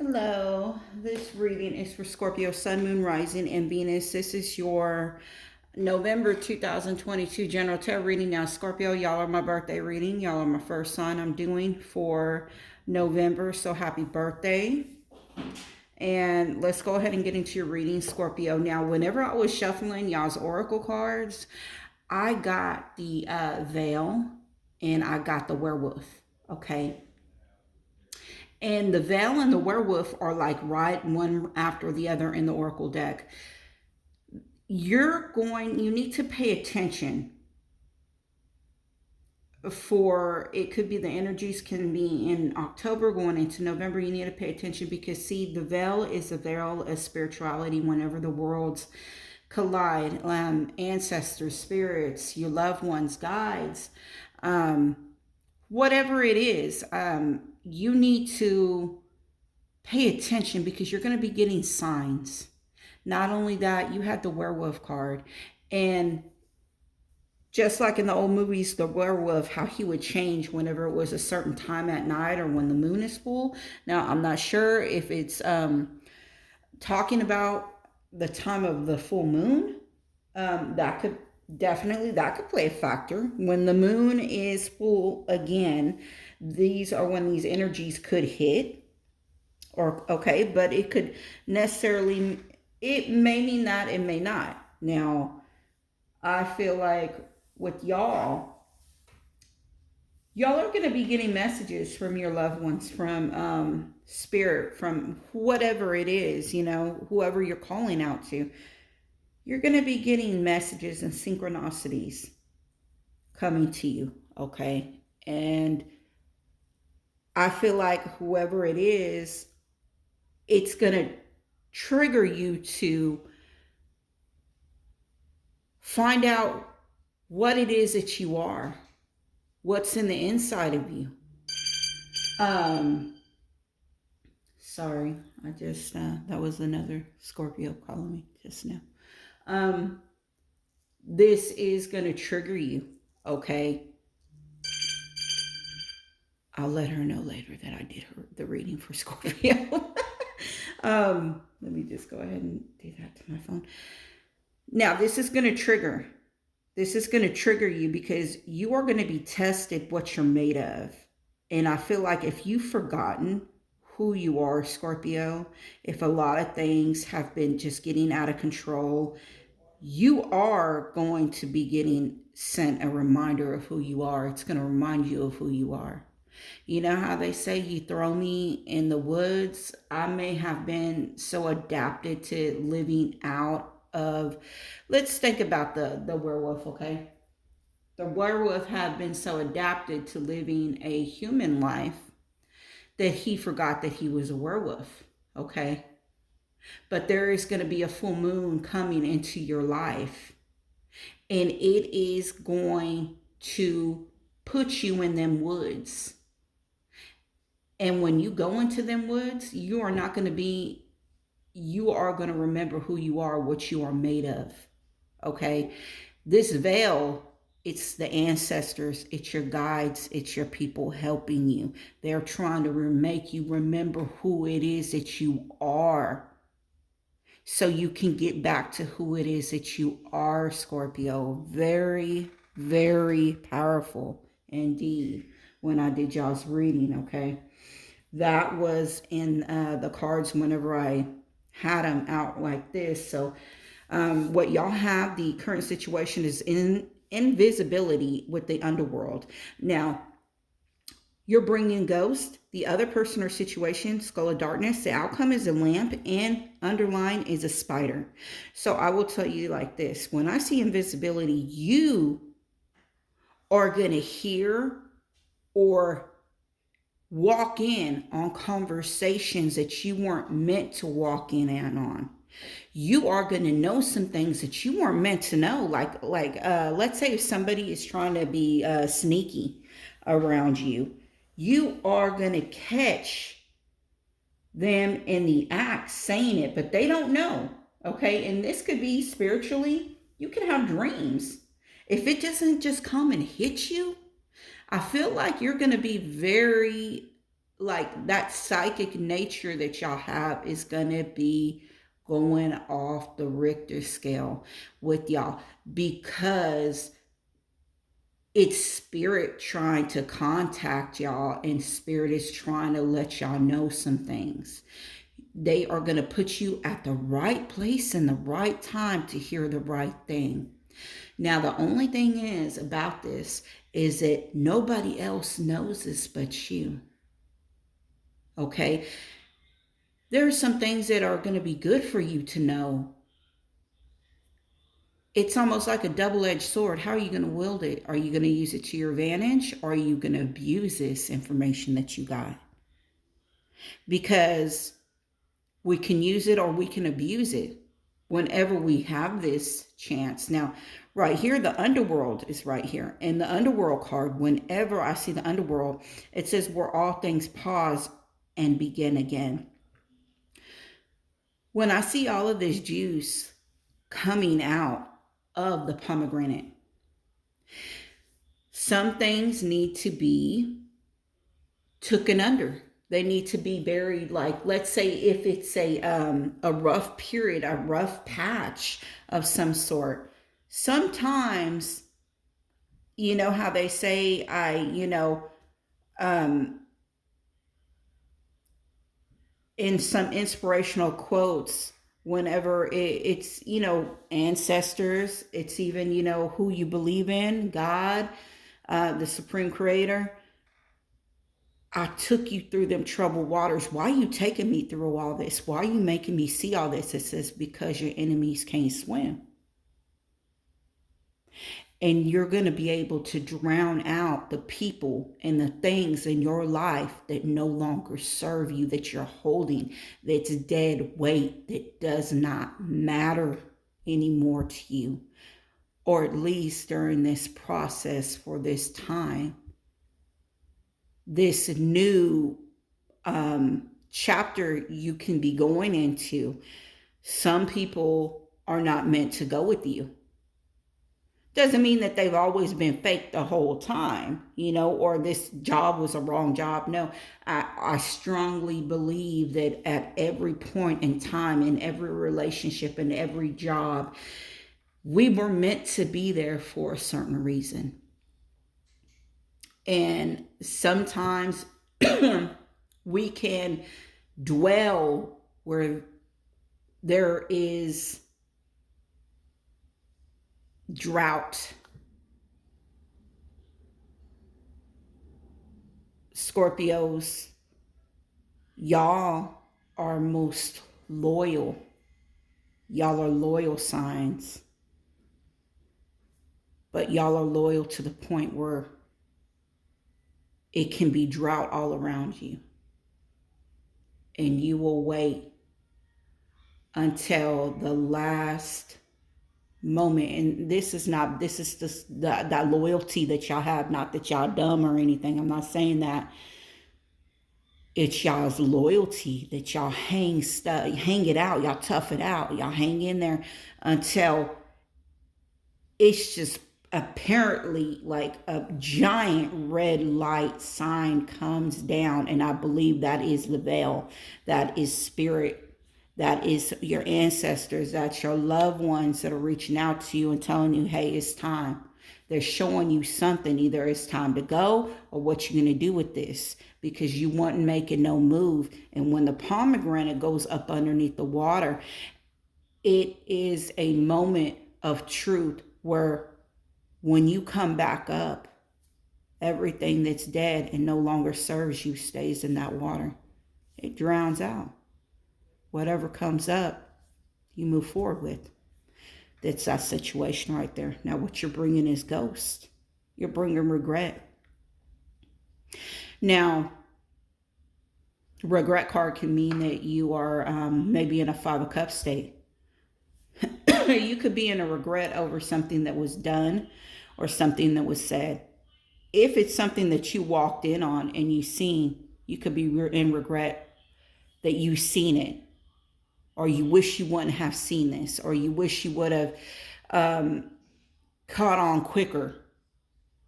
Hello, this reading is for Scorpio, Sun, Moon, Rising, and Venus. This is your November 2022 General Tarot reading. Now, Scorpio, y'all are my birthday reading. Y'all are my first sign I'm doing for November, so happy birthday. And let's go ahead and get into your reading, Scorpio. Now, whenever I was shuffling y'all's oracle cards, I got the veil and I got the werewolf, okay? And the veil and the werewolf are like right one after the other in the oracle deck. You need to pay attention for, it could be the energies can be in October going into November. You need to pay attention because, see, the veil is a veil of spirituality whenever the worlds collide. Ancestors, spirits, your loved ones, guides, whatever it is, you need to pay attention because you're going to be getting signs. Not only that, you had the werewolf card, and just like in the old movies, the werewolf, how he would change whenever it was a certain time at night or when the moon is full. Now, I'm not sure if it's talking about the time of the full moon. That could play a factor. When the moon is full again, these are when these energies could hit. Or okay, but it could necessarily, it may mean that, it may not. Now, I feel like with y'all are going to be getting messages from your loved ones, from spirit, from whatever it is, whoever you're calling out to. You're going to be getting messages and synchronicities coming to you, okay? And I feel like whoever it is, it's going to trigger you to find out what it is that you are, what's in the inside of you. Sorry, I just, that was another Scorpio calling me just now. This is going to trigger you, okay? I'll let her know later that I did the reading for Scorpio. Let me just go ahead and do that to my phone. Now, this is going to trigger. This is going to trigger you because you are going to be tested what you're made of. And I feel like if you've forgotten who you are, Scorpio, if a lot of things have been just getting out of control, you are going to be getting sent a reminder of who you are. It's going to remind you of who you are. You know how they say, you throw me in the woods? I may have been so adapted to living out of, let's think about the werewolf, okay? The werewolf had been so adapted to living a human life that he forgot that he was a werewolf, okay? But there is going to be a full moon coming into your life, and it is going to put you in them woods. And when you go into them woods, you are not going to be, you are going to remember who you are, what you are made of. Okay? This veil, it's the ancestors, it's your guides, it's your people helping you. They're trying to make you remember who it is that you are, so you can get back to who it is that you are, Scorpio. Very, very powerful indeed when I did y'all's reading, okay? That was in the cards whenever I had them out like this. So what y'all have, the current situation is invisibility with the underworld. Now, you're bringing ghost, the other person or situation, skull of darkness. The outcome is a lamp, and underline is a spider. So I will tell you like this. When I see invisibility, you are going to hear or walk in on conversations that you weren't meant to walk in and on. You are going to know some things that you weren't meant to know. Like let's say if somebody is trying to be sneaky around you, you are going to catch them in the act saying it, but they don't know. Okay. And this could be spiritually. You can have dreams. If it doesn't just come and hit you, I feel like you're going to be very like that psychic nature that y'all have is gonna be going off the Richter scale with y'all, because it's spirit trying to contact y'all, and spirit is trying to let y'all know some things. They are going to put you at the right place in the right time to hear the right thing. Now, the only thing is about this is that nobody else knows this but you. Okay? There are some things that are going to be good for you to know. It's almost like a double-edged sword. How are you going to wield it? Are you going to use it to your advantage, or are you going to abuse this information that you got? Because we can use it or we can abuse it whenever we have this chance. Now, right here, the underworld is right here. And the underworld card, whenever I see the underworld, it says where all things pause and begin again. When I see all of this juice coming out of the pomegranate, some things need to be taken under. They need to be buried. Like, let's say if it's a rough period, a rough patch of some sort. Sometimes, you know how they say, um, in some inspirational quotes, whenever it's, ancestors, it's even, who you believe in, God, the supreme creator. I took you through them troubled waters. Why are you taking me through all this? Why are you making me see all this? It says, because your enemies can't swim. And you're going to be able to drown out the people and the things in your life that no longer serve you, that you're holding, that's dead weight, that does not matter anymore to you. Or at least during this process for this time. This new chapter you can be going into. Some people are not meant to go with you. Doesn't mean that they've always been fake the whole time, or this job was a wrong job. No, I strongly believe that at every point in time, in every relationship, in every job, we were meant to be there for a certain reason. And sometimes we can dwell where there is drought. Scorpios, y'all are most loyal. Y'all are loyal signs. But y'all are loyal to the point where it can be drought all around you. And you will wait until the last moment. And this is just that loyalty that y'all have. Not that y'all dumb or anything. I'm not saying that. It's y'all's loyalty that y'all hang it out. Y'all tough it out. Y'all hang in there until it's just apparently like a giant red light sign comes down. And I believe that is the veil. That is spirit. That is your ancestors. That's your loved ones that are reaching out to you and telling you, hey, it's time. They're showing you something. Either it's time to go or what you're going to do with this, because you weren't making no move. And when the pomegranate goes up underneath the water, it is a moment of truth where when you come back up, everything that's dead and no longer serves you stays in that water. It drowns out. Whatever comes up, you move forward with. That's that situation right there. Now what you're bringing is ghost. You're bringing regret. Now, regret card can mean that you are maybe in a 5 of Cups state. You could be in a regret over something that was done or something that was said. If it's something that you walked in on and you seen, you could be in regret that you seen it. Or you wish you wouldn't have seen this. Or you wish you would have caught on quicker.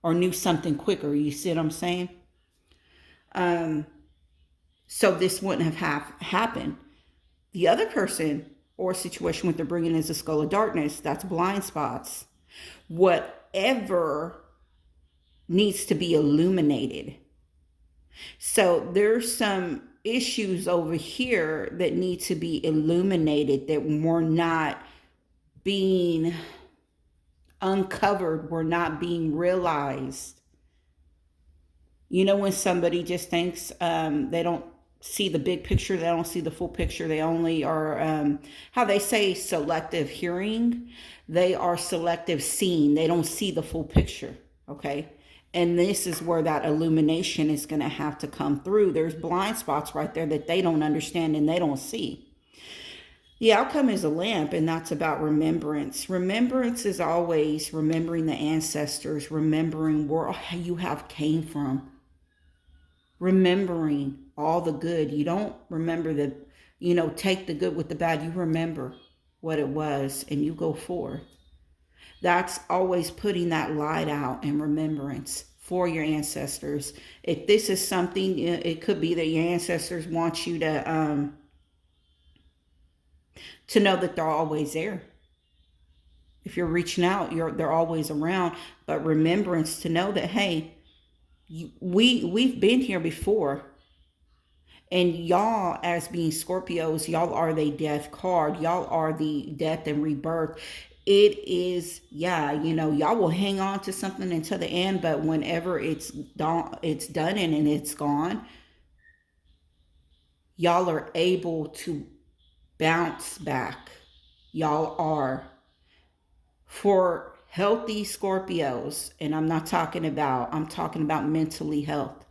Or knew something quicker. You see what I'm saying? So this wouldn't have happened. The other person or situation what they're bringing is a skull of darkness. That's blind spots. Whatever needs to be illuminated. So there's some issues over here that need to be illuminated that were not being uncovered, were not being realized. You know, when somebody just thinks they don't see the big picture, they don't see the full picture, they only are, how they say selective hearing, they are selective seeing, they don't see the full picture, okay? And this is where that illumination is going to have to come through. There's blind spots right there that they don't understand and they don't see. The outcome is a lamp, and that's about remembrance. Remembrance is always remembering the ancestors, remembering where you have came from, remembering all the good. You don't remember the, take the good with the bad. You remember what it was and you go forward. That's always putting that light out in remembrance for your ancestors. If this is something, it could be that your ancestors want you to know that they're always there. If you're reaching out, they're always around. But remembrance to know that, hey, we've been here before. And y'all, as being Scorpios, y'all are the death card. Y'all are the death and rebirth. It is, y'all will hang on to something until the end, but whenever it's done and it's gone, y'all are able to bounce back. Y'all are. For healthy Scorpios, and I'm talking about mental health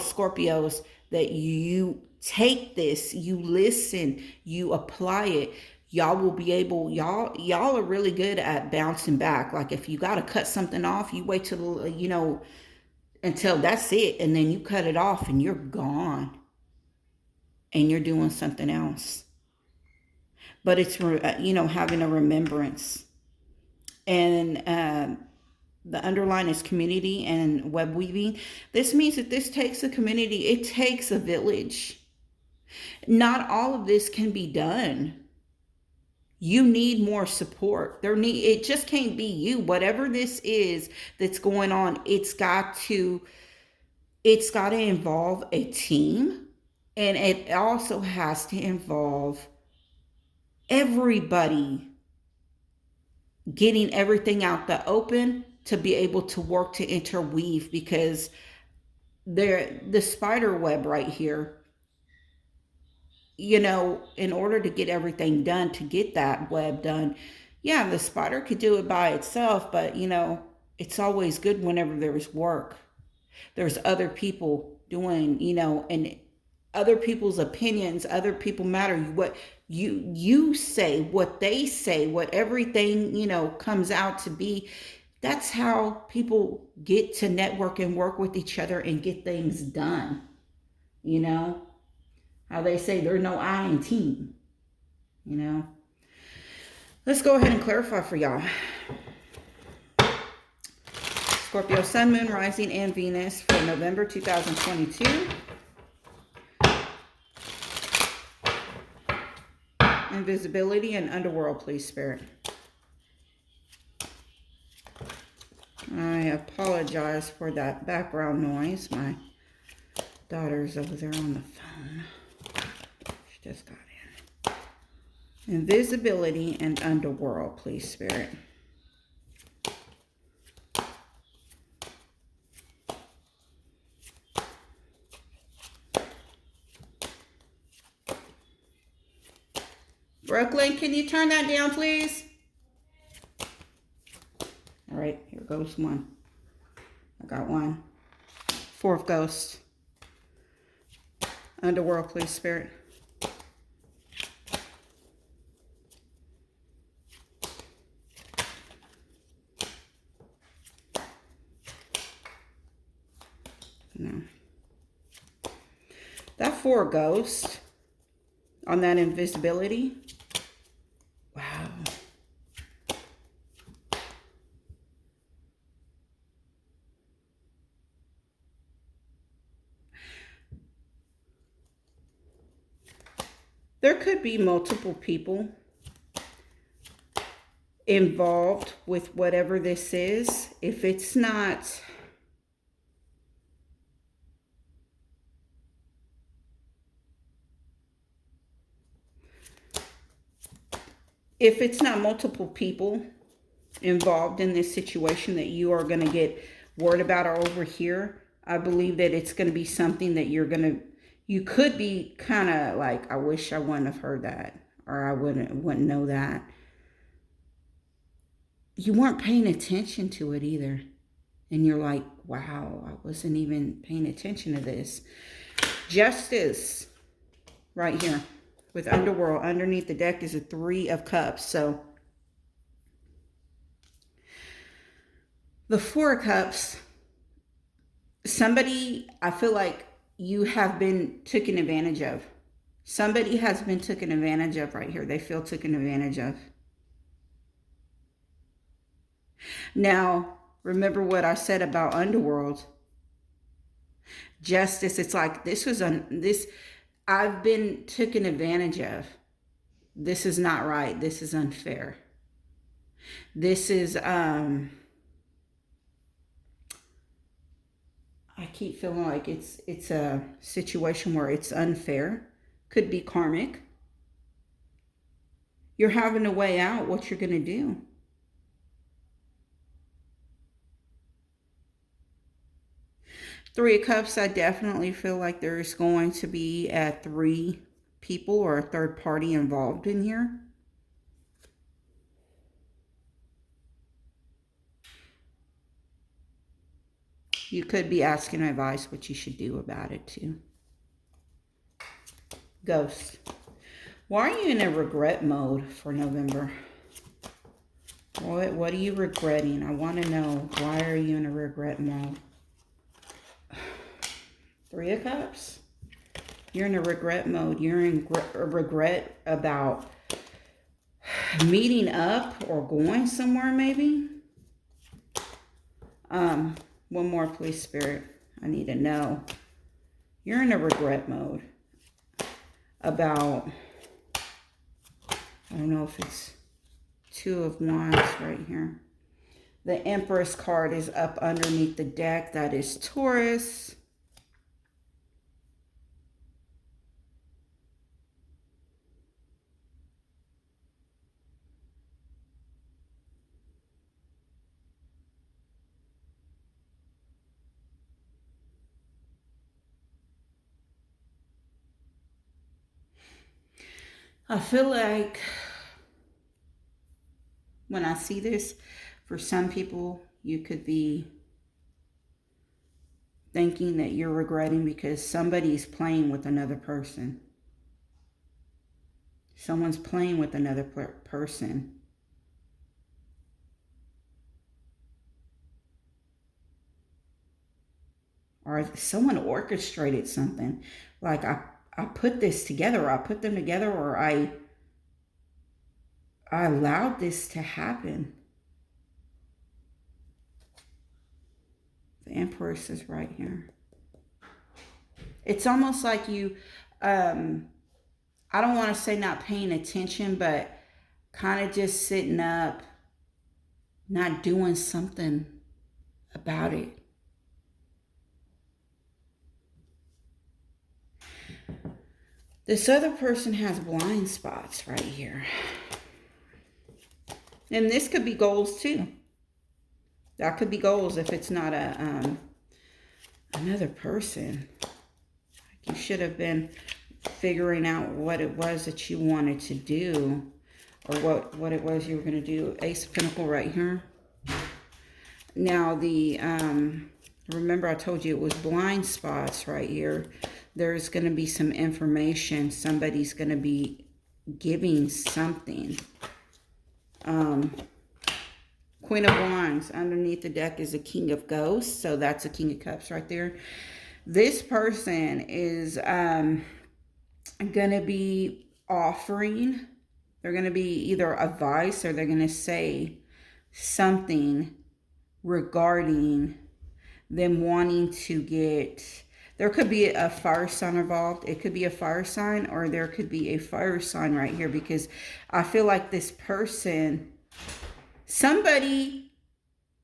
Scorpios, that you take this, you listen, you apply it, y'all will be able, y'all are really good at bouncing back. Like if you got to cut something off, you wait till, until that's it, and then you cut it off and you're gone and you're doing something else. But it's, having a remembrance. And the underline is community and web weaving. This means that this takes a community. It takes a village. Not all of this can be done. You need more support. It just can't be you. Whatever this is that's going on, it's got to involve a team, and it also has to involve everybody getting everything out the open to be able to work to interweave, because the spider web right here, in order to get everything done, to get that web done, the spider could do it by itself, but it's always good whenever there's work. There's other people doing, and other people's opinions, other people matter. What you say, what they say, what everything, comes out to be. That's how people get to network and work with each other and get things done. How they say there's no I in team. Let's go ahead and clarify for y'all. Scorpio Sun, Moon, Rising, and Venus for November 2022. Invisibility and underworld, please, Spirit. I apologize for that background noise. My daughter's over there on the phone. She just got in. Invisibility and underworld, please, Spirit. Brooklyn, can you turn that down, please? All right, here goes one. I got one. Fourth ghost. Underworld, please, Spirit. No. That four ghost on that invisibility. Wow. There could be multiple people involved with whatever this is. If it's not multiple people involved in this situation that you are going to get worried about over here, I believe that it's going to be something that you could be kind of like, I wish I wouldn't have heard that, or I wouldn't know that. You weren't paying attention to it either. And you're like, wow, I wasn't even paying attention to this. Justice right here with Underworld. Underneath the deck is a 3 of Cups. So the 4 of Cups, somebody, I feel like you have been taken advantage of. Somebody has been taken advantage of right here. They feel taken advantage of. Now, remember what I said about Underworld. Justice, it's like I've been taken advantage of. This is not right. This is unfair. This is, I keep feeling like it's a situation where it's unfair. Could be karmic. You're having to weigh out what you're going to do. Three of Cups, I definitely feel like there's going to be 3 people or a third party involved in here. You could be asking advice what you should do about it too. Ghost. Why are you in a regret mode for November? What are you regretting? I want to know, why are you in a regret mode? 3 of Cups. You're in a regret mode. You're in a regret about meeting up or going somewhere maybe. One more, please, Spirit. I need to know. You're in a regret mode about, I don't know if it's 2 of Wands right here. The Empress card is up underneath the deck. That is Taurus. I feel like when I see this, for some people, you could be thinking that you're regretting because somebody's playing with another person. Someone's playing with another person. Or someone orchestrated something. Like, I put this together, or I put them together, or I allowed this to happen. The Empress is right here. It's almost like you, I don't want to say not paying attention, but kind of just sitting up, not doing something about it. This other person has blind spots right here. And this could be goals too. That could be goals if it's not another person. You should have been figuring out what it was that you wanted to do, or what it was you were going to do. Ace of Pentacles right here. Now remember I told you it was blind spots right here. There's going to be some information. Somebody's going to be giving something. Queen of Wands. Underneath the deck is a King of Ghosts. So that's a King of Cups right there. This person is going to be offering. They're going to be either advice, or they're going to say something regarding them wanting to get There could be a fire sign involved. It could be a fire sign, or there could be a fire sign right here, because I feel like this person, somebody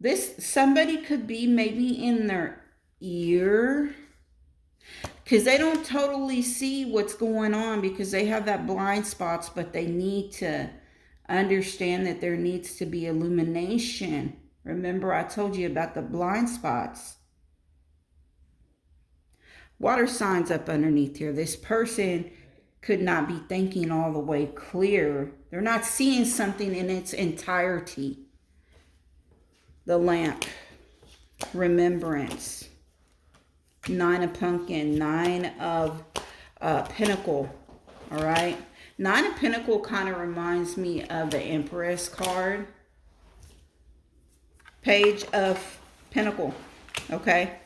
could be maybe in their ear, because they don't totally see what's going on, because they have that blind spots, but they need to understand that there needs to be illumination. Remember, I told you about the blind spots. Water signs up underneath here. This person could not be thinking all the way clear. They're not seeing something in its entirety. The lamp. Remembrance. 9 of pumpkin. 9 of pentacle. All right. 9 of pentacle kind of reminds me of the Empress card. Page of pentacle. Okay.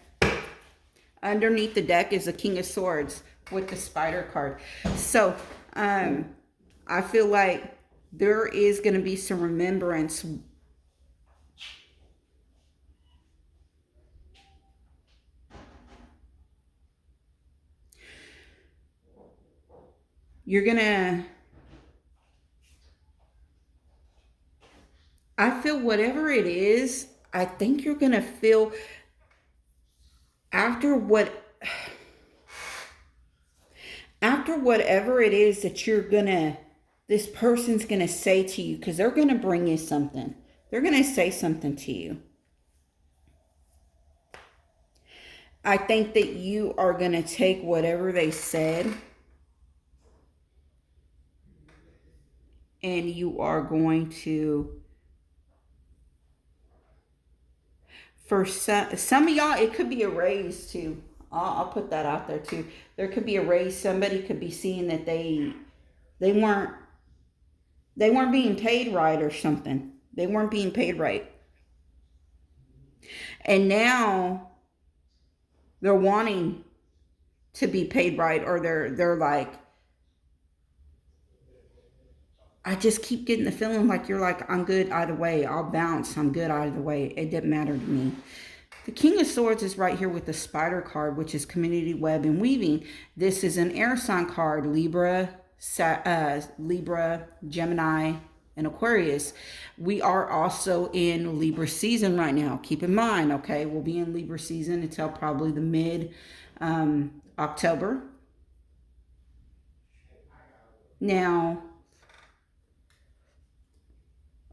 Underneath the deck is the King of Swords with the Spider card. So, I feel like there is going to be some remembrance. You're going to... I feel whatever it is, I think you're going to feel... After whatever it is that you're gonna, this person's gonna say to you, because they're gonna bring you something. They're gonna say something to you. I think that you are gonna take whatever they said, and you are going to, for some of y'all, it could be a raise too. I'll put that out there too. There could be a raise. Somebody could be seeing that they weren't being paid right or something. They weren't being paid right. And now they're wanting to be paid right, or they're like, I just keep getting the feeling like you're like, I'm good either way. I'll bounce. I'm good either way. It didn't matter to me. The King of Swords is right here with the Spider card, which is community, web, and weaving. This is an air sign card, Libra, Gemini, and Aquarius. We are also in Libra season right now. Keep in mind, okay, we'll be in Libra season until probably the mid-October. Now,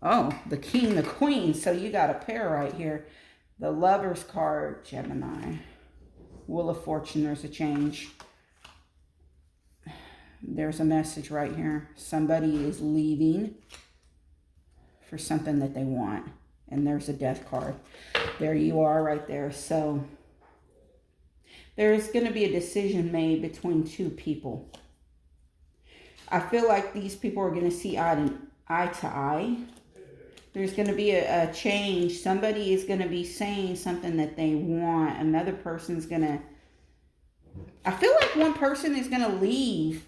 oh, the King, the Queen. So you got a pair right here. The Lover's card, Gemini. Wheel of Fortune, there's a change. There's a message right here. Somebody is leaving for something that they want. And there's a Death card. There you are right there. So there's going to be a decision made between two people. I feel like these people are going to see eye to eye. There's going to be a change. Somebody is going to be saying something that they want. Another person's going to... I feel like one person is going to leave.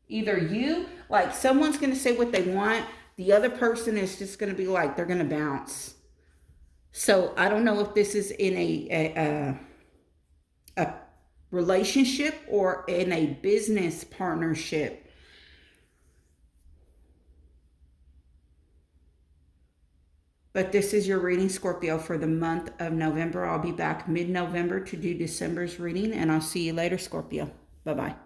Either you, like someone's going to say what they want. The other person is just going to be like, they're going to bounce. So I don't know if this is in a relationship or in a business partnership. But this is your reading, Scorpio, for the month of November. I'll be back mid-November to do December's reading, and I'll see you later, Scorpio. Bye-bye.